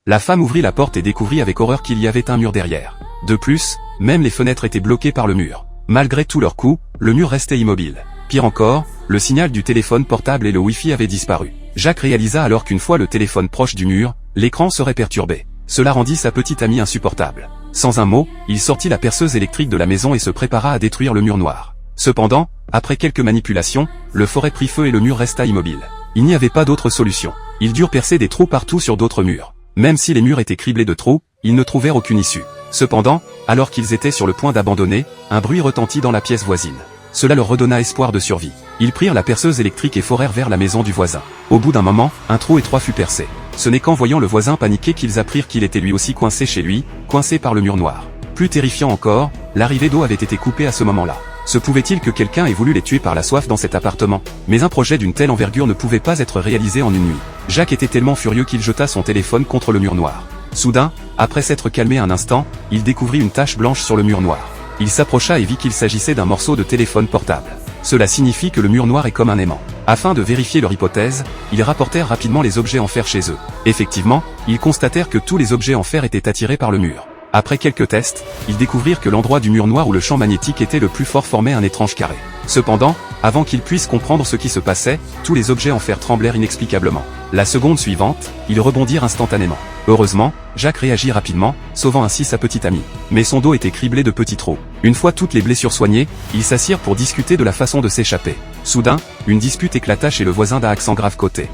La femme ouvrit la porte et découvrit avec horreur qu'il y avait un mur derrière. De plus, même les fenêtres étaient bloquées par le mur. Malgré tous leurs coups, le mur restait immobile. Pire encore, le signal du téléphone portable et le Wi-Fi avaient disparu. Jacques réalisa alors qu'une fois le téléphone proche du mur, l'écran serait perturbé. Cela rendit sa petite amie insupportable. Sans un mot, il sortit la perceuse électrique de la maison et se prépara à détruire le mur noir. Cependant, après quelques manipulations, le forêt prit feu et le mur resta immobile. Il n'y avait pas d'autre solution. Ils durent percer des trous partout sur d'autres murs. Même si les murs étaient criblés de trous, ils ne trouvèrent aucune issue. Cependant, alors qu'ils étaient sur le point d'abandonner, un bruit retentit dans la pièce voisine. Cela leur redonna espoir de survie. Ils prirent la perceuse électrique et forèrent vers la maison du voisin. Au bout d'un moment, un trou étroit fut percé. Ce n'est qu'en voyant le voisin paniqué qu'ils apprirent qu'il était lui aussi coincé chez lui, coincé par le mur noir. Plus terrifiant encore, l'arrivée d'eau avait été coupée à ce moment-là. Se pouvait-il que quelqu'un ait voulu les tuer par la soif dans cet appartement? Mais un projet d'une telle envergure ne pouvait pas être réalisé en une nuit. Jacques était tellement furieux qu'il jeta son téléphone contre le mur noir. Soudain, après s'être calmé un instant, il découvrit une tache blanche sur le mur noir. Il s'approcha et vit qu'il s'agissait d'un morceau de téléphone portable. Cela signifie que le mur noir est comme un aimant. Afin de vérifier leur hypothèse, ils rapportèrent rapidement les objets en fer chez eux. Effectivement, ils constatèrent que tous les objets en fer étaient attirés par le mur. Après quelques tests, ils découvrirent que l'endroit du mur noir où le champ magnétique était le plus fort formait un étrange carré. Cependant, avant qu'ils puissent comprendre ce qui se passait, tous les objets en fer tremblèrent inexplicablement. La seconde suivante, ils rebondirent instantanément. Heureusement, Jacques réagit rapidement, sauvant ainsi sa petite amie. Mais son dos était criblé de petits trous. Une fois toutes les blessures soignées, ils s'assirent pour discuter de la façon de s'échapper. Soudain, une dispute éclata chez le voisin d'un accent grave côté.